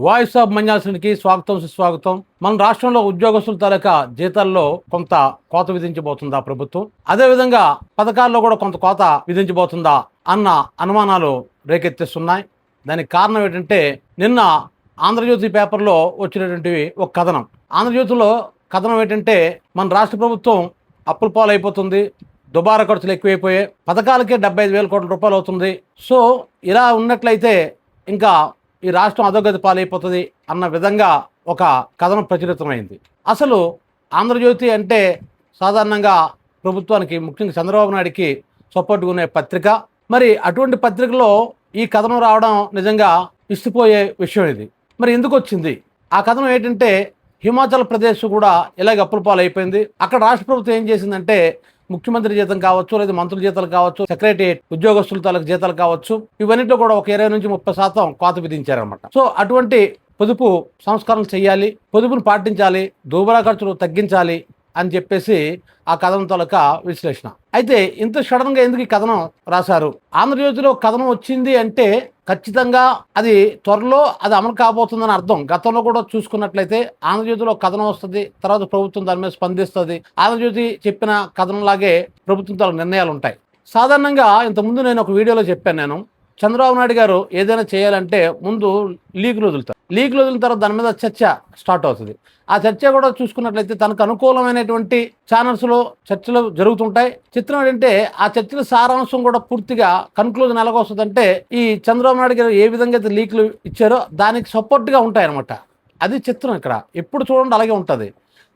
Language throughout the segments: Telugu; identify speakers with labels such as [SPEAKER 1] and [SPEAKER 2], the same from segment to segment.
[SPEAKER 1] వాయిస్ ఆఫ్ మన్యాసునికి స్వాగతం సుస్వాగతం. మన రాష్ట్రంలో ఉద్యోగస్తుల తాలూకా జీతాల్లో కొంత కోత విధించబోతుందా ప్రభుత్వం? అదేవిధంగా పథకాల్లో కూడా కొంత కోత విధించబోతుందా అన్న అనుమానాలు రేకెత్తిస్తున్నాయి. దానికి కారణం ఏంటంటే నిన్న ఆంధ్రజ్యోతి పేపర్లో వచ్చినటువంటి ఒక కథనం. ఆంధ్రజ్యోతిలో కథనం ఏంటంటే మన రాష్ట్ర ప్రభుత్వం అప్పుల పాలైపోతుంది, దుబారా ఖర్చులు ఎక్కువైపోయాయి, పథకాలకే 75,000 కోట్ల రూపాయలు అవుతుంది. సో ఇలా ఉన్నట్లయితే ఇంకా ఈ రాష్ట్రం అధోగతి పాలైపోతుంది అన్న విధంగా ఒక కథనం ప్రచురితమైంది. అసలు ఆంధ్రజ్యోతి అంటే సాధారణంగా ప్రభుత్వానికి, ముఖ్యంగా చంద్రబాబు నాయుడికి సపోర్ట్గా ఉన్న పత్రిక. మరి అటువంటి పత్రికలో ఈ కథనం రావడం నిజంగా ఇసిపోయే విషయం ఇది. మరి ఎందుకు వచ్చింది? ఆ కథనం ఏంటంటే హిమాచల్ ప్రదేశ్ కూడా ఇలాగ అప్పుల పాలు అయిపోయింది. అక్కడ రాష్ట్ర ప్రభుత్వం ఏం చేసిందంటే ముఖ్యమంత్రి జీతం కావచ్చు, లేదా మంత్రుల జీతాలు కావచ్చు, సెక్రటరియట్ ఉద్యోగస్తుల తాలూకు జీతాలు కావచ్చు, ఇవన్నిట్లో కూడా ఒక 20 నుంచి 30% కోత విధించారనమాట. సో అటువంటి పొదుపు సంస్కరణ చేయాలి, పొదుపును పాటించాలి, దుబారా ఖర్చులు తగ్గించాలి అని చెప్పేసి ఆ కథనం తాలూకా విశ్లేషణ. అయితే ఇంత సడన్గా ఎందుకు ఈ కథనం రాశారు? ఆంధ్రజ్యోతిలో కథనం వచ్చింది అంటే ఖచ్చితంగా అది త్వరలో అది అమలు కాబోతుందని అర్థం. గతంలో కూడా చూసుకున్నట్లయితే ఆంధ్రజ్యోతిలో కథనం వస్తుంది, తర్వాత ప్రభుత్వం దాని మీద స్పందిస్తుంది. ఆంధ్రజ్యోతి చెప్పిన కథనంలాగే ప్రభుత్వం తాలూకు నిర్ణయాలు ఉంటాయి. సాధారణంగా ఇంతకుముందు నేను ఒక వీడియోలో చెప్పాను, చంద్రబాబు నాయుడు గారు ఏదైనా చేయాలంటే ముందు లీకులు వదులుతారు. లీకులు వదిలిన తర్వాత దాని మీద చర్చ స్టార్ట్ అవుతుంది. ఆ చర్చ కూడా చూసుకున్నట్లయితే తనకు అనుకూలమైనటువంటి ఛానల్స్లో చర్చలు జరుగుతుంటాయి. చిత్రం ఏంటంటే ఆ చర్చల సారాంశం కూడా పూర్తిగా కన్క్లూజన్ ఎలాగొస్తుందంటే ఈ చంద్రబాబు నాయుడు గారు ఏ విధంగా అయితే లీకులు ఇచ్చారో దానికి సపోర్ట్గా ఉంటాయి అనమాట. అది చిత్రం. ఇక్కడ ఎప్పుడు చూడండి అలాగే ఉంటుంది.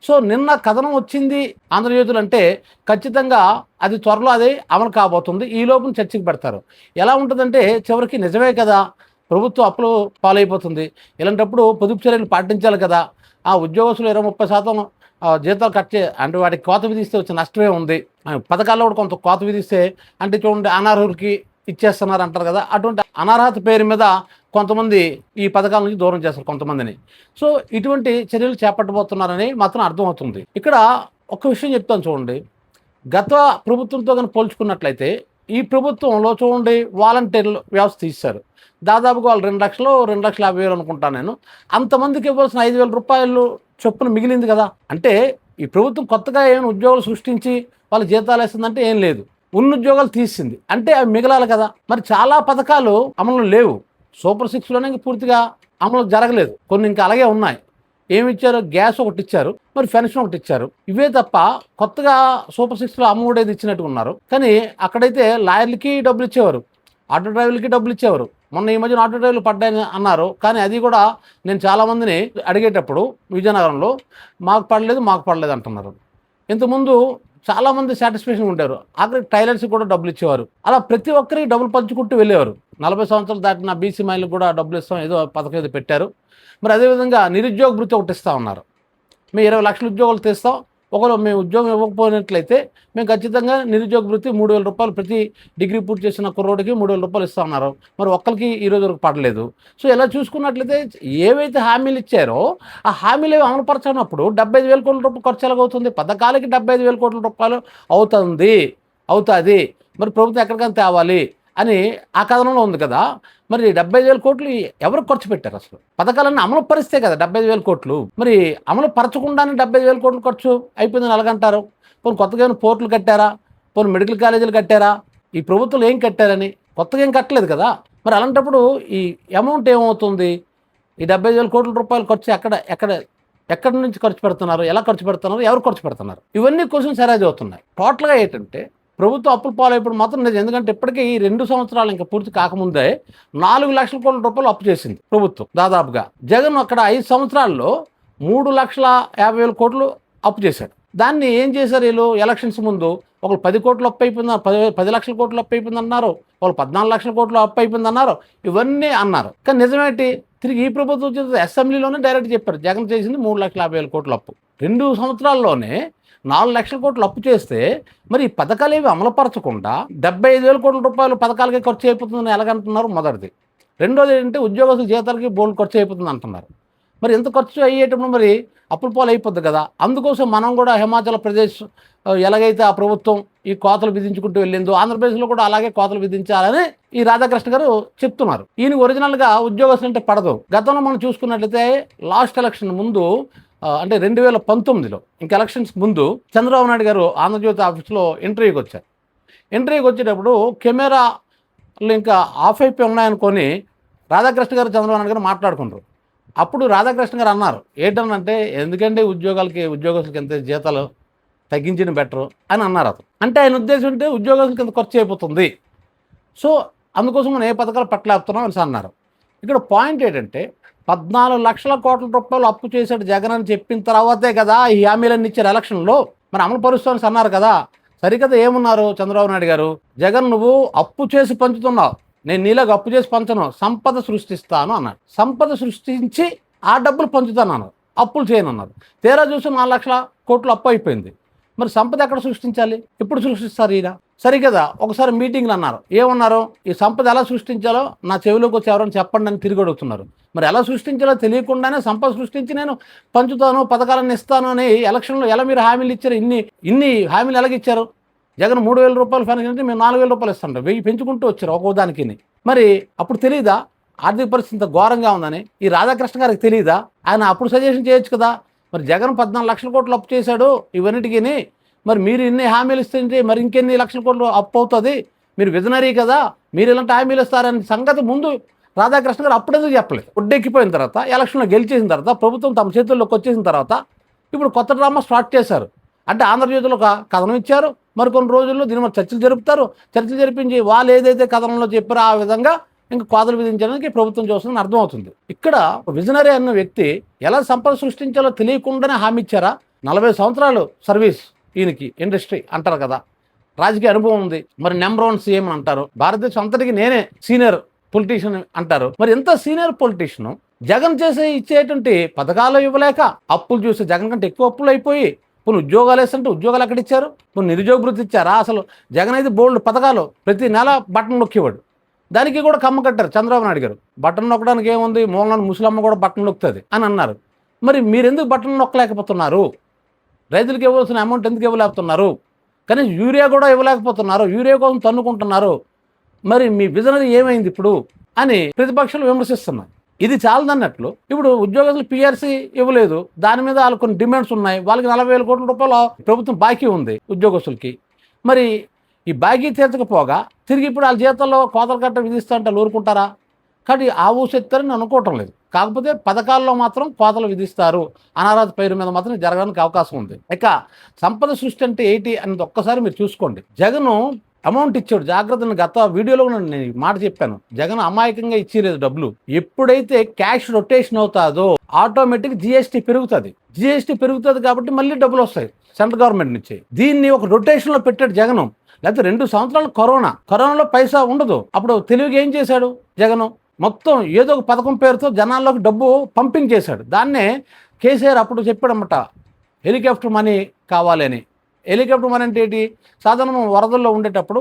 [SPEAKER 1] సో నిన్న కథనం వచ్చింది ఆంధ్రజ్యోతులు అంటే ఖచ్చితంగా అది త్వరలో అది అమలు కాబోతుంది. ఈ లోపల చర్చకి పెడతారు. ఎలా ఉంటుందంటే చివరికి నిజమే కదా, ప్రభుత్వం అప్పులు పాలైపోతుంది, ఇలాంటప్పుడు పొదుపు చర్యలు పాటించాలి కదా, ఆ ఉద్యోగస్తులు 20-30% జీతాలు కట్ అంటే వాటికి కోత విధిస్తే వచ్చే నష్టమే ఉంది, పథకాల్లో కూడా కొంత కోత విధిస్తే అంటే చూడండి అనర్హులకి ఇచ్చేస్తున్నారు అంటారు కదా, అటువంటి అనర్హత పేరు మీద కొంతమంది ఈ పథకాల నుంచి దూరం చేస్తారు కొంతమందిని. సో ఇటువంటి చర్యలు చేపట్టబోతున్నారని మాత్రం అర్థమవుతుంది. ఇక్కడ ఒక విషయం చెప్తాను చూడండి, గత ప్రభుత్వంతో కానీ పోల్చుకున్నట్లయితే ఈ ప్రభుత్వంలో చూడండి వాలంటీర్లు వ్యవస్థ తీశారు. దాదాపుగా వాళ్ళు 2 లక్షలు 2,50,000 అనుకుంటాను నేను. అంతమందికి ఇవ్వాల్సిన 5,000 రూపాయలు చొప్పున మిగిలింది కదా. అంటే ఈ ప్రభుత్వం కొత్తగా ఏమైనా ఉద్యోగాలు సృష్టించి వాళ్ళ జీతాలు వేస్తుందంటే ఏం లేదు, ఉన్న ఉద్యోగాలు తీసింది అంటే అవి మిగలాలి కదా. మరి చాలా పథకాలు అమలు లేవు. సూపర్ 6లోనే పూర్తిగా అమలు జరగలేదు, కొన్ని ఇంకా అలాగే ఉన్నాయి. ఏమి ఇచ్చారు? గ్యాస్ ఒకటి ఇచ్చారు, మరి పెన్షన్ ఒకటి ఇచ్చారు. ఇవే తప్ప కొత్తగా సూపర్ 6లో అమ్మఒడేది ఇచ్చినట్టు ఉన్నారు. కానీ అక్కడైతే లాయర్లకి డబ్బులు ఇచ్చేవారు, ఆటో డ్రైవర్లకి డబ్బులు ఇచ్చేవారు. మొన్న ఈ మధ్యన ఆటో డ్రైవర్లు పడ్డాయని అన్నారు, కానీ అది కూడా నేను చాలామందిని అడిగేటప్పుడు విజయనగరంలో మాకు పడలేదు అంటున్నారు. ఇంతకుముందు చాలామంది సాటిస్ఫాక్షన్ ఉంటారు. ఆఖరికి టైలర్స్కి కూడా డబ్బులు ఇచ్చేవారు. అలా ప్రతి ఒక్కరికి డబ్బులు పంచుకుంటూ వెళ్ళేవారు. 40 సంవత్సరాలు దాటిన బీసీ మహిళలకు కూడా డబ్బులు ఇస్తాం, ఏదో పథకం ఏదో పెట్టారు. మరి అదేవిధంగా నిరుద్యోగ భృతి ఒకటి ఇస్తా ఉన్నారు. మేము 20 లక్షల ఉద్యోగాలు తెస్తాం, ఒకవేళ మేము ఉద్యోగం ఇవ్వకపోయినట్లయితే మేము ఖచ్చితంగా నిరుద్యోగ భృతి 3,000 రూపాయలు ప్రతి డిగ్రీ పూర్తి చేసిన కుర్రోడికి 3,000 రూపాయలు ఇస్తా ఉన్నారు. మరి ఒక్కరికి ఈ రోజు వరకు పడలేదు. సో ఇలా చూసుకున్నట్లయితే ఏవైతే హామీలు ఇచ్చారో ఆ హామీలు అమలు పరచనప్పుడు 75,000 కోట్ల రూపాయలు ఖర్చు ఎలాగవుతుంది? పథకాలకి 75,000 కోట్ల రూపాయలు అవుతుంది. మరి ప్రభుత్వం ఎక్కడికైనా తేవాలి అని ఆ కథనంలో ఉంది కదా. మరి 75,000 కోట్లు ఎవరికి ఖర్చు పెట్టారు? అసలు పథకాలన్నీ అమలు పరిస్తే కదా 75,000 కోట్లు. మరి అమలు పరచకుండానే 75,000 కోట్లు ఖర్చు అయిపోయిందని ఎలాగంటారు? పోనీ కొత్తగా ఏమైనా పోర్టులు కట్టారా? పోనీ మెడికల్ కాలేజీలు కట్టారా? ఈ ప్రభుత్వం ఏం కట్టారని? కొత్తగా ఏం కట్టలేదు కదా. మరి అలాంటప్పుడు ఈ అమౌంట్ ఏమవుతుంది? ఈ 75,000 కోట్ల రూపాయలు ఖర్చు ఎక్కడి నుంచి ఖర్చు పెడుతున్నారు, ఎలా ఖర్చు పెడుతున్నారు, ఎవరు ఖర్చు పెడుతున్నారు? ఇవన్నీ క్వశ్చన్స్ అరైజ్ అవుతున్నాయి. టోటల్గా ఏంటంటే ప్రభుత్వం అప్పుల పాలైపోవడం మాత్రం నిజం. ఎందుకంటే ఇప్పటికీ ఈ 2 సంవత్సరాలు ఇంకా పూర్తి కాకముందే 4 లక్షల కోట్ల రూపాయలు అప్పు చేసింది ప్రభుత్వం దాదాపుగా. జగన్ అక్కడ 5 సంవత్సరాల్లో 3,50,000 కోట్లు అప్పు చేశాడు. దాన్ని ఏం చేశారు వీళ్ళు? ఎలక్షన్స్ ముందు ఒకళ్ళు 10 కోట్లు అప్పు అయిపోయింది, 10 లక్షల కోట్లు అప్పు అయిపోయింది అన్నారు, వాళ్ళు 14 లక్షల కోట్లు అప్పు అయిపోయింది అన్నారు, ఇవన్నీ అన్నారు. కానీ నిజమేంటి? తిరిగి ఈ ప్రభుత్వం వచ్చేసి అసెంబ్లీలోనే డైరెక్ట్ చెప్పారు, జగన్ చేసింది 3,50,000 కోట్ల అప్పు. 2 సంవత్సరాల్లోనే 4 లక్షల కోట్లు అప్పు చేస్తే మరి ఈ పథకాలు ఏవి అమలుపరచకుండా 75,000 కోట్ల రూపాయలు పథకాలకే ఖర్చు అయిపోతుందని ఎలాగంటున్నారు? మొదటిది. రెండోది ఏంటంటే ఉద్యోగస్తుల జీతాలకి బోల్డ్ ఖర్చు అయిపోతుంది అంటున్నారు. మరి ఎంత ఖర్చు అయ్యేటప్పుడు మరి అప్పుల పాలు అయిపోద్ది కదా. అందుకోసం మనం కూడా హిమాచల్ ప్రదేశ్ ఎలాగైతే ఆ ప్రభుత్వం ఈ కోతలు విధించుకుంటూ వెళ్ళిందో ఆంధ్రప్రదేశ్లో కూడా అలాగే కోతలు విధించాలని ఈ రాధాకృష్ణ గారు చెప్తున్నారు. ఈయన ఒరిజినల్గా ఉద్యోగస్తులు అంటే పడదు. గతంలో మనం చూసుకున్నట్లయితే లాస్ట్ ఎలక్షన్ ముందు అంటే 2019లో ఇంక ఎలక్షన్స్ ముందు చంద్రబాబు నాయుడు గారు ఆంధ్రజ్యోతి ఆఫీస్లో ఇంటర్వ్యూకి వచ్చారు. ఇంటర్వ్యూకి వచ్చేటప్పుడు కెమెరాలు ఇంకా ఆఫ్ అయిపోయి ఉన్నాయనుకొని రాధాకృష్ణ గారు చంద్రబాబు నాయుడు గారు మాట్లాడుకుంటారు. అప్పుడు రాధాకృష్ణ గారు అన్నారు, ఏంటనంటే ఎందుకంటే ఉద్యోగస్తులకి ఎంత జీతాలు తగ్గించిన బెటరు అని అన్నారు అతను. అంటే ఆయన ఉద్దేశం అంటే ఉద్యోగస్తులకి ఎంత ఖర్చు అయిపోతుంది, సో అందుకోసం మనం ఏ పథకాలు పట్టలేపుతున్నాం అని అన్నారు. ఇక్కడ పాయింట్ ఏంటంటే 14 లక్షల కోట్ల రూపాయలు అప్పు చేశాడు జగన్ అని చెప్పిన తర్వాతే కదా ఈ హామీలన్నీ ఇచ్చారు ఎలక్షన్లో, మరి అమలు పరుస్తామని అన్నారు కదా. సరికదా ఏమున్నారు చంద్రబాబు నాయుడు గారు, జగన్ నువ్వు అప్పు చేసి పంచుతున్నావు, నేను నీలాగా అప్పు చేసి పంచను, సంపద సృష్టిస్తాను అన్నాడు. సంపద సృష్టించి ఆ డబ్బులు పంచుతాను అన్నారు, అప్పులు చేయను అన్నారు. తీరా చూసి 4 లక్షల కోట్లు అప్పు అయిపోయింది. మరి సంపద ఎక్కడ సృష్టించాలి, ఎప్పుడు సృష్టిస్తారు ఈయన? సరికదా ఒకసారి మీటింగ్లు అన్నారు, ఏమన్నారు, ఈ సంపద ఎలా సృష్టించాలో నా చెవిలోకి వచ్చి ఎవరైనా చెప్పండి అని తిరిగి అడుగుతున్నారు. మరి ఎలా సృష్టించాలో తెలియకుండానే సంపద సృష్టించి నేను పంచుతాను పథకాలను ఇస్తాను అని ఎలక్షన్లో ఎలా మీరు హామీలు ఇచ్చారు? ఇన్ని హామీలు ఎలాగిచ్చారు? జగన్ 3,000 రూపాయలు ఫైనాన్స్ అంటే మేము 4,000 రూపాయలు ఇస్తాం, 1000 పెంచుకుంటూ వచ్చారు ఒక్కో దానికి. మరి అప్పుడు తెలియదా ఆర్థిక పరిస్థితి ఘోరంగా ఉందని? ఈ రాధాకృష్ణ గారికి తెలియదా? ఆయన అప్పుడు సజెషన్ చేయొచ్చు కదా. మరి జగన్ 14 లక్షల కోట్లు అప్పు చేశాడు ఇవన్నిటికీ, మరి మీరు ఇన్ని హామీలు ఇస్తుంటే మరి ఇంకెన్ని లక్షల కోట్లు అప్పు అవుతుంది, మీరు విజనరీ కదా, మీరు ఇలాంటి హామీలు ఇస్తారని సంగతి ముందు రాధాకృష్ణ గారు అప్పుడెందుకు చెప్పలేదు? ఒడ్డెక్కిపోయిన తర్వాత ఎలక్షన్లో గెలిచేసిన తర్వాత ప్రభుత్వం తమ చేతుల్లోకి వచ్చేసిన తర్వాత ఇప్పుడు కొత్త డ్రామా స్టార్ట్ చేశారు. అంటే ఆంధ్రజ్యోతిలో ఒక కథనం ఇచ్చారు, మరి కొన్ని రోజుల్లో దీని మీద చర్చలు జరుపుతారు, చర్చలు జరిపించి వాళ్ళు ఏదైతే కథనంలో చెప్పారో ఆ విధంగా ఇంకా కోతలు విధించడానికి ప్రభుత్వం చూస్తుందని అర్థమవుతుంది. ఇక్కడ విజనరీ అన్న వ్యక్తి ఎలా సంపద సృష్టించాలో తెలియకుండానే హామీ ఇచ్చారా? 40 సంవత్సరాలు సర్వీస్ ఈయనకి, ఇండస్ట్రీ అంటారు కదా, రాజకీయ అనుభవం ఉంది, మరి నెంబర్ 1 సీఎం అంటారు, భారతదేశం అంతటికి నేనే సీనియర్ పొలిటీషియన్ అంటారు. మరి ఎంత సీనియర్ పొలిటీషియన్ జగన్ ఇచ్చేటువంటి పథకాలు ఇవ్వలేక అప్పులు చూసి జగన్ కంటే ఎక్కువ అప్పులు అయిపోయి కొన్ని ఉద్యోగాలు వేస్తుంటే ఉద్యోగాలు ఎక్కడ ఇచ్చారు? కొన్ని నిరుద్యోగ వృత్తి ఇచ్చారా? అసలు జగన్ అయితే బోల్డ్ పథకాలు ప్రతి నెల బటన్ నొక్కేవాడు, దానికి కూడా కమ్మ కట్టారు చంద్రబాబు నాయుడు గారు. బటన్ నొక్కడానికి ఏముంది, మూలన ముసలమ్మ కూడా బటన్ నొక్కుతుంది అని అన్నారు. మరి మీరెందుకు బటన్ నొక్కలేకపోతున్నారు? రైతులకు ఇవ్వాల్సిన అమౌంట్ ఎందుకు ఇవ్వలేకపోతున్నారు? కానీ యూరియా కూడా ఇవ్వలేకపోతున్నారు, యూరియా కోసం తన్నుకుంటున్నారు. మరి మీ విజనరీ ఏమైంది ఇప్పుడు అని ప్రతిపక్షాలు విమర్శిస్తున్నాయి. ఇది చాలదన్నట్లు ఇప్పుడు ఉద్యోగస్తులు పిఆర్సీ ఇవ్వలేదు, దాని మీద వాళ్ళు కొన్ని డిమాండ్స్ ఉన్నాయి, వాళ్ళకి 40,000 కోట్ల రూపాయలు ప్రభుత్వం బాకీ ఉంది ఉద్యోగస్తులకి. మరి ఈ బాకీ తీర్చకపోగా తిరిగి ఇప్పుడు వాళ్ళ జీతాల్లో కోతలు కట్ట విధిస్తా అంటే ఊరుకుంటారా? కానీ ఆ ఊసెత్తారని అనుకోవటం లేదు. కాకపోతే పథకాల్లో మాత్రం కోతలు విధిస్తారు, అనారాధ పేరు మీద మాత్రం జరగడానికి అవకాశం ఉంది. ఇక సంపద సృష్టి అంటే ఏంటి అనేది ఒక్కసారి మీరు చూసుకోండి. జగన్ అమౌంట్ ఇచ్చాడు, జాగ్రత్తను గత వీడియోలో నేను మాట చెప్పాను, జగన్ అమాయకంగా ఇచ్చేలేదు డబ్బులు. ఎప్పుడైతే క్యాష్ రొటేషన్ అవుతాదో ఆటోమేటిక్ జిఎస్టీ పెరుగుతుంది. జిఎస్టీ పెరుగుతుంది కాబట్టి మళ్ళీ డబ్బులు వస్తాయి సెంట్రల్ గవర్నమెంట్ నుంచి. దీన్ని ఒక రొటేషన్లో పెట్టాడు జగన్. లేకపోతే 2 సంవత్సరాలు కరోనాలో పైసా ఉండదు. అప్పుడు తెలివిగా ఏం చేశాడు జగన్? మొత్తం ఏదో ఒక పథకం పేరుతో జనాల్లోకి డబ్బు పంపింగ్ చేశాడు. దాన్నే కేసీఆర్ అప్పుడు చెప్పాడన్నమాట, హెలికాప్టర్ మనీ కావాలి అని. హెలికాప్టర్ మనీ అంటే ఏంటి? సాధారణ వరదల్లో ఉండేటప్పుడు,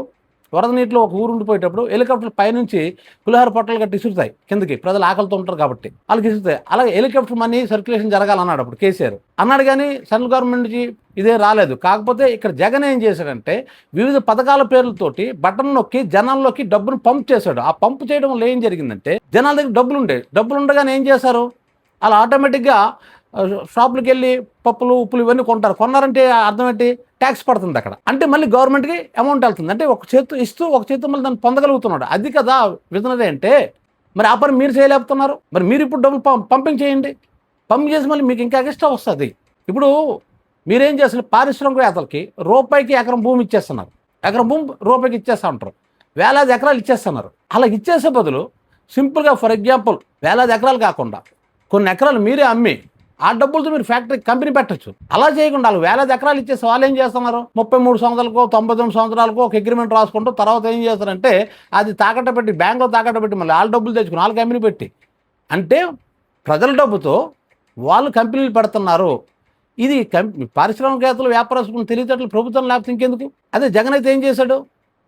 [SPEAKER 1] వరద నీటిలో ఒక ఊరు ఉండిపోయేటప్పుడు హెలికాప్టర్ పైనుంచి పులిహార పొట్టలు కట్టి ఇసురుతాయి కిందకి, ప్రజలు ఆకలితో ఉంటారు కాబట్టి వాళ్ళకి ఇసురుతాయి. అలాగే హెలికాప్టర్ మనీ సర్క్యులేషన్ జరగాలన్నాడు అప్పుడు కేసీఆర్ అన్నాడు. కానీ సెంట్రల్ గవర్నమెంట్ నుంచి ఇదే రాలేదు. కాకపోతే ఇక్కడ జగన్ ఏం చేశాడంటే వివిధ పథకాల పేర్లతోటి బటన్ నొక్కి జనాల్లోకి డబ్బును పంప్ చేశాడు. ఆ పంప్ చేయడం వల్ల ఏం జరిగిందంటే జనాల దగ్గర డబ్బులు ఉండగానే ఏం చేశారు, అలా ఆటోమేటిక్గా షాపులకు వెళ్ళి పప్పులు ఉప్పులు ఇవన్నీ కొన్నారంటే అర్థం ఏంటి? ట్యాక్స్ పడుతుంది అక్కడ. అంటే మళ్ళీ గవర్నమెంట్కి అమౌంట్ వెళ్తుంది. అంటే ఒక చేతు ఇస్తూ ఒక చేతు మళ్ళీ దాన్ని పొందగలుగుతున్నాడు. అది కదా విజనరీ అంటే. మరి ఆ పని మీరు చేయలేకపోతున్నారు. మరి మీరు ఇప్పుడు డబ్బులు పంపింగ్ చేయండి, పంపింగ్ చేసి మళ్ళీ మీకు ఇంకా ఎక్స్ట్రా వస్తుంది. ఇప్పుడు మీరేం చేస్తారు, పారిశ్రామికవేత్తలకి రూపాయికి ఎకరం భూమి ఇచ్చేస్తున్నారు, ఎకరం భూమి రూపాయికి ఇచ్చేస్తా ఉంటారు, వేలాది ఎకరాలు ఇచ్చేస్తున్నారు. అలా ఇచ్చేసే బదులు సింపుల్గా ఫర్ ఎగ్జాంపుల్ వేలాది ఎకరాలు కాకుండా కొన్ని ఎకరాలు మీరే అమ్మి ఆ డబ్బులతో మీరు ఫ్యాక్టరీ కంపెనీ పెట్టచ్చు. అలా చేయకుండా వాళ్ళు వేలాది ఎకరాలు ఇచ్చేసి వాళ్ళు ఏం చేస్తున్నారు, 33 సంవత్సరాలకో 99 సంవత్సరాలకో ఒక అగ్రిమెంట్ రాసుకుంటూ తర్వాత ఏం చేస్తారంటే అది తాకట్ట పెట్టి, బ్యాంకులో తాకట్ట పెట్టి మళ్ళీ వాళ్ళ డబ్బులు తెచ్చుకుని వాళ్ళ కంపెనీ పెట్టి, అంటే ప్రజల డబ్బుతో వాళ్ళు కంపెనీలు పెడుతున్నారు. ఇది పారిశ్రామికవేత్తలు వ్యాపారస్తులు తెలియటట్లు ప్రభుత్వం లేకపోతే ఇంకెందుకు? అదే జగన్ అయితే ఏం చేశాడు,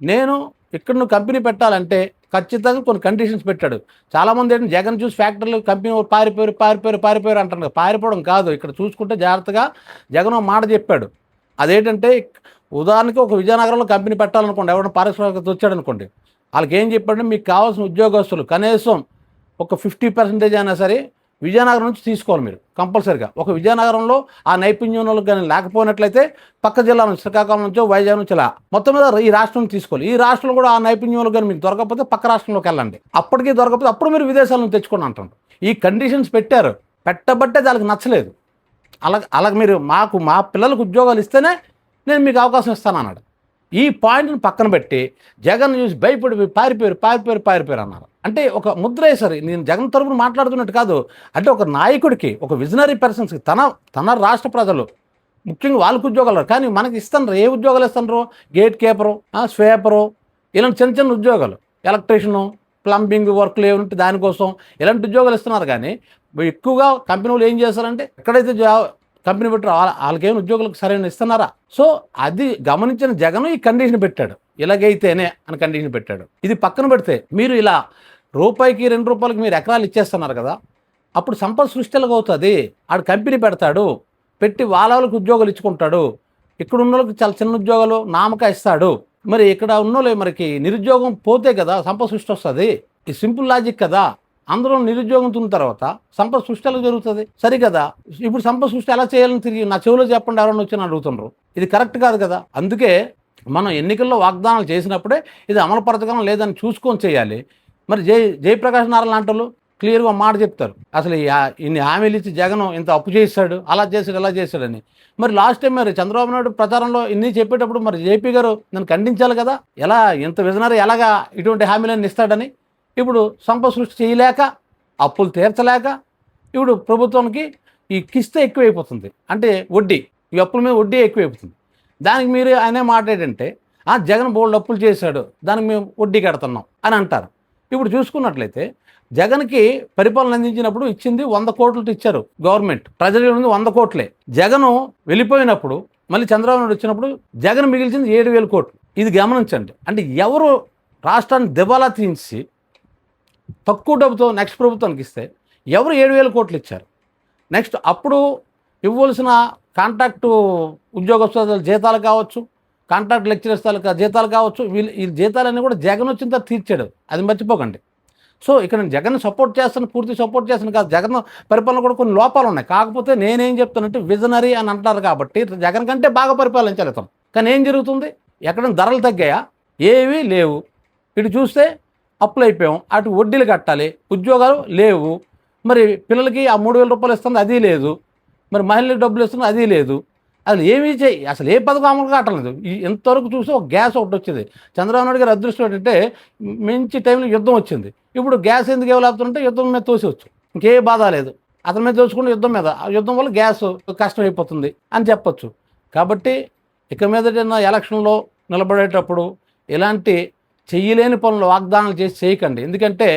[SPEAKER 1] నేను ఇక్కడ నువ్వు కంపెనీ పెట్టాలంటే ఖచ్చితంగా కొన్ని కండిషన్స్ పెట్టాడు. చాలామంది ఏంటంటే జగన్ చూసి ఫ్యాక్టరీలు కంపెనీ పారిపోయారు అంటారు. పారిపోవడం కాదు, ఇక్కడ చూసుకుంటే జాగ్రత్తగా జగన్ ఒక మాట చెప్పాడు. అదేంటంటే ఉదాహరణకి ఒక విజయనగరంలో కంపెనీ పెట్టాలనుకోండి, ఎవరైనా పారిశ్రామికత వచ్చాడనుకోండి, వాళ్ళకి ఏం చెప్పాడంటే మీకు కావాల్సిన ఉద్యోగస్తులు కనీసం ఒక 50% అయినా సరే విజయనగరం నుంచి తీసుకోవాలి మీరు కంపల్సరిగా. ఒక విజయనగరంలో ఆ నైపుణ్యంలో కానీ లేకపోయినట్లయితే పక్క జిల్లా నుంచి శ్రీకాకుళం నుంచో వైజాగ్ నుంచి ఇలా మొత్తం మీద ఈ రాష్ట్రం నుంచి తీసుకోవాలి. ఈ రాష్ట్రంలో కూడా ఆ నైపుణ్యంలో కానీ మీకు దొరకకపోతే పక్క రాష్ట్రంలోకి వెళ్ళండి. అప్పటికీ దొరకకపోతే అప్పుడు మీరు విదేశాల నుంచి తెచ్చుకోండి అంటారు. ఈ కండిషన్స్ పెట్టారు, పెట్టబట్టే దానికి నచ్చలేదు. అలాగ మీరు మా పిల్లలకు ఉద్యోగాలు ఇస్తేనే నేను మీకు అవకాశం ఇస్తాను అన్నాడు. ఈ పాయింట్ని పక్కన పెట్టి జగన్ చూసి భయపడి పారిపోయారు అన్నారు. అంటే ఒక ముద్ర వేశారు. నేను జగన్ తరపున మాట్లాడుతున్నట్టు కాదు, అంటే ఒక నాయకుడికి, ఒక విజనరీ పర్సన్స్కి తన రాష్ట్ర ప్రజలు ముఖ్యంగా వాళ్ళకు ఉద్యోగాలు, కానీ మనకి ఇస్తున్నారు. ఏ ఉద్యోగాలు ఇస్తున్నారు? గేట్ కీపరు, స్వేపరు, ఇలాంటి చిన్న చిన్న ఉద్యోగాలు, ఎలక్ట్రీషియను, ప్లంబింగ్ వర్క్లు ఏమంటే దానికోసం ఇలాంటి ఉద్యోగాలు ఇస్తున్నారు. కానీ ఎక్కువగా కంపెనీలు ఏం చేస్తారంటే ఎక్కడైతే కంపెనీ పెట్టారు వాళ్ళకేమైనా ఉద్యోగులకు సరైన ఇస్తున్నారా? సో అది గమనించిన జగన్ ఈ కండిషన్ పెట్టాడు, ఇలాగైతేనే అని కండిషన్ పెట్టాడు. ఇది పక్కన పెడితే మీరు ఇలా రూపాయికి 2 రూపాయలకి మీరు ఎకరాలు ఇచ్చేస్తున్నారు కదా, అప్పుడు సంపద సృష్టిలకు అవుతుంది. ఆడు కంపెనీ పెడతాడు, పెట్టి వాళ్ళకి ఉద్యోగాలు ఇచ్చుకుంటాడు. ఇక్కడ ఉన్న వాళ్ళకి చాలా చిన్న ఉద్యోగాలు నామక ఇస్తాడు. మరి ఇక్కడ ఉన్న మనకి నిరుద్యోగం పోతే కదా సంపద సృష్టి వస్తుంది. ఈ సింపుల్ లాజిక్ కదా. అందరూ నిరుద్యోగం తిన్న తర్వాత సంపద సృష్టి ఎలా జరుగుతుంది? సరి కదా. ఇప్పుడు సంపద సృష్టి ఎలా చేయాలని తిరిగి నా చెవిలో చెప్పండి ఎవరైనా వచ్చి అడుగుతున్నారు. ఇది కరెక్ట్ కాదు కదా. అందుకే మనం ఎన్నికల్లో వాగ్దానాలు చేసినప్పుడే ఇది అమలు పరచగలం లేదని చూసుకొని చేయాలి. మరి జయప్రకాష్ నారాయణ లాంటి వాళ్ళు క్లియర్గా మాట చెప్తారు, అసలు ఇన్ని హామీలు ఇచ్చి జగన్ ఇంత అప్పు చేశాడు, అలా చేశాడు ఇలా చేశాడని. మరి లాస్ట్ టైం మరి చంద్రబాబు నాయుడు ప్రచారంలో ఇన్ని చెప్పేటప్పుడు మరి జేపీ గారు నన్ను ఖండించాలి కదా, ఎలా ఇంత విజనరీ ఎలాగా ఇటువంటి హామీలన్నీ ఇస్తాడని. ఇప్పుడు సంపద సృష్టి చేయలేక, అప్పులు తీర్చలేక ఇప్పుడు ప్రభుత్వానికి ఈ కిస్తే ఎక్కువైపోతుంది, అంటే వడ్డీ, ఈ అప్పుల మీద వడ్డీ ఎక్కువైపోతుంది. దానికి మీరు ఆయనే మాట ఏంటంటే జగన్ బోల్డ్ అప్పులు చేశాడు, దానికి మేము వడ్డీ కడుతున్నాం అని అంటారు. ఇప్పుడు చూసుకున్నట్లయితే జగన్కి పరిపాలన అందించినప్పుడు ఇచ్చింది 100 కోట్లు ఇచ్చారు గవర్నమెంట్, ప్రజల నుండి 100 కోట్లే. జగన్ వెళ్ళిపోయినప్పుడు మళ్ళీ చంద్రబాబు నాయుడు వచ్చినప్పుడు జగన్ మిగిల్చింది 7,000 కోట్లు. ఇది గమనించండి. అంటే ఎవరు రాష్ట్రాన్ని దివాలా తీసి తక్కువ డబ్బుతో నెక్స్ట్ ప్రభుత్వానికి ఇస్తే ఎవరు 7,000 కోట్లు ఇచ్చారు? నెక్స్ట్ అప్పుడు ఇవ్వాల్సిన కాంట్రాక్టు ఉద్యోగస్తుల జీతాలు కావచ్చు, కాంట్రాక్ట్ లెక్చరర్స్ తాలూకా జీతాలు కావచ్చు, ఈ జీతాలన్నీ కూడా జగన్ వచ్చిన తర్వాత తీర్చాడు, అది మర్చిపోకండి. సో ఇక్కడ నేను జగన్ సపోర్ట్ చేస్తాను, పూర్తి సపోర్ట్ చేస్తాను కాదు. జగన్ పరిపాలన కూడా కొన్ని లోపాలు ఉన్నాయి. కాకపోతే నేనేం చెప్తానంటే విజనరీ అని అంటారు కాబట్టి జగన్ కంటే బాగా పరిపాలించలేతాం. కానీ ఏం జరుగుతుంది? ఎక్కడైనా ధరలు తగ్గాయా? ఏవీ లేవు. ఇటు చూస్తే అప్పులు అయిపోయాం, అటు వడ్డీలు కట్టాలి, ఉద్యోగాలు లేవు. మరి పిల్లలకి ఆ 3,000 రూపాయలు ఇస్తుంది, అది లేదు. మరి మహిళలకు డబ్బులు ఇస్తుంది, అది లేదు. అసలు ఏమీ చేయి, అసలు ఏ పథకం అమలు కావట్లేదు. ఎంతవరకు చూస్తే ఒక గ్యాస్ ఒకటి వచ్చింది. చంద్రబాబు నాయుడు గారు అదృష్టం ఏంటంటే మంచి టైంలో యుద్ధం వచ్చింది. ఇప్పుడు గ్యాస్ ఎందుకు ఇవ్వలేకపోతుంటే యుద్ధం మీద తోసివచ్చు, ఇంకే బాధ లేదు. అతని మీద తోసుకుంటే యుద్ధం మీద, యుద్ధం వల్ల గ్యాస్ కష్టం అయిపోతుంది అని చెప్పొచ్చు. కాబట్టి ఇక మీద ఎలక్షన్లో నిలబడేటప్పుడు ఇలాంటి చెయ్యలేని పనులు వాగ్దానాలు చేసి చేయకండి. ఎందుకంటే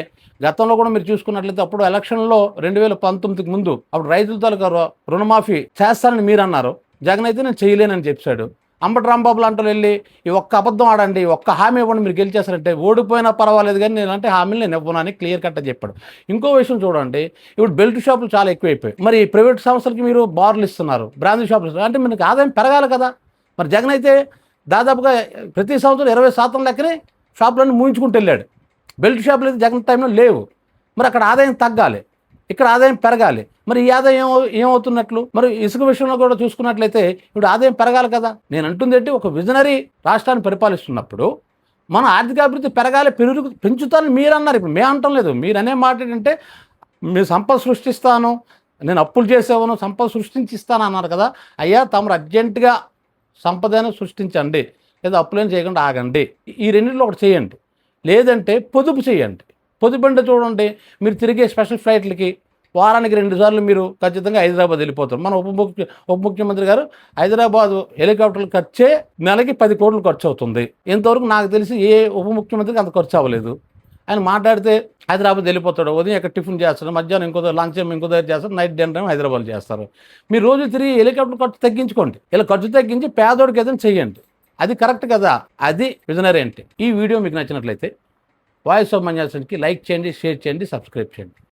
[SPEAKER 1] గతంలో కూడా మీరు చూసుకున్నట్లయితే అప్పుడు ఎలక్షన్లో 2019కి ముందు అప్పుడు రైతుల తాలూకా రుణమాఫీ చేస్తానని మీరు అన్నారు. జగన్ అయితే నేను చేయలేనని చెప్పాడు. అంబటి రాంబాబు లాంటి వెళ్ళి ఈ ఒక్క అబద్ధం ఆడండి, ఒక్క హామీ ఇవ్వండి, మీరు గెలిచేస్తారంటే ఓడిపోయినా పర్వాలేదు కానీ నేను అంటే హామీలు నేను ఇవ్వను అని క్లియర్ కట్గా చెప్పాడు. ఇంకో విషయం చూడండి, ఇప్పుడు బెల్ట్ షాపులు చాలా ఎక్కువైపోయాయి. మరి ప్రైవేట్ సంస్థలకి మీరు బార్లు ఇస్తున్నారు, బ్రాందీ షాపులు ఇస్తున్నారు, అంటే మీకు ఆదాయం పెరగాలి కదా. మరి జగన్ అయితే దాదాపుగా ప్రతి సంవత్సరం 20% లెక్కనే షాపులన్నీ మూయించుకుంటూ వెళ్ళాడు. బెల్ట్ షాపులు అయితే జగన్ టైంలో లేవు. మరి అక్కడ ఆదాయం తగ్గాలి, ఇక్కడ ఆదాయం పెరగాలి. మరి ఈ ఆదాయం ఏమవుతున్నట్లు? మరి ఇసుక విషయంలో కూడా చూసుకున్నట్లయితే ఇప్పుడు ఆదాయం పెరగాలి కదా. నేను అంటుంది ఏంటి, ఒక విజనరీ రాష్ట్రాన్ని పరిపాలిస్తున్నప్పుడు మన ఆర్థికాభివృద్ధి పెరగాలి, పెంచుతానని మీరు అన్నారు. ఇప్పుడు మేము అంటం లేదు. మీరు అనే మాట ఏంటంటే మీరు సంపద సృష్టిస్తాను, నేను అప్పులు చేసేవను, సంపద సృష్టించి ఇస్తాను అన్నారు కదా. అయ్యా తమరు అర్జెంటుగా సంపదను సృష్టించండి, లేదా అప్పులేని చేయకుండా ఆగండి. ఈ రెండింటిలో ఒకటి చేయండి. లేదంటే పొదుపు చేయండి. పొదుపు అంటే చూడండి, మీరు తిరిగే స్పెషల్ ఫ్లైట్లకి వారానికి 2 సార్లు మీరు ఖచ్చితంగా హైదరాబాద్ వెళ్ళిపోతారు. మన ఉప ముఖ్యమంత్రి గారు హైదరాబాద్ హెలికాప్టర్లు ఖర్చే నెలకి 10 కోట్లు ఖర్చు అవుతుంది. ఇంతవరకు నాకు తెలిసి ఏ ఉప ముఖ్యమంత్రికి అంత ఖర్చు అవ్వలేదు. ఆయన మాట్లాడితే హైదరాబాద్ వెళ్ళిపోతాడు, ఉదయం ఇక్కడ టిఫిన్ చేస్తాడు, మధ్యాహ్నం ఇంకో లంచ్ ఇంకో దగ్గర చేస్తారు, నైట్ డిన్నర్ హైదరాబాద్ చేస్తారు. మీరు రోజు తిరిగి హెలికాప్టర్ ఖర్చు తగ్గించుకోండి. ఇలా ఖర్చు తగ్గించి పేదోడికి ఏదైనా చెయ్యండి. అది కరెక్ట్ కదా, అది విజనరీ అంటే. ఈ వీడియో మీకు నచ్చినట్లయితే వాయిస్ ఆఫ్ మంజాసన్కి లైక్ చేయండి, షేర్ చేయండి, సబ్స్క్రైబ్ చేయండి.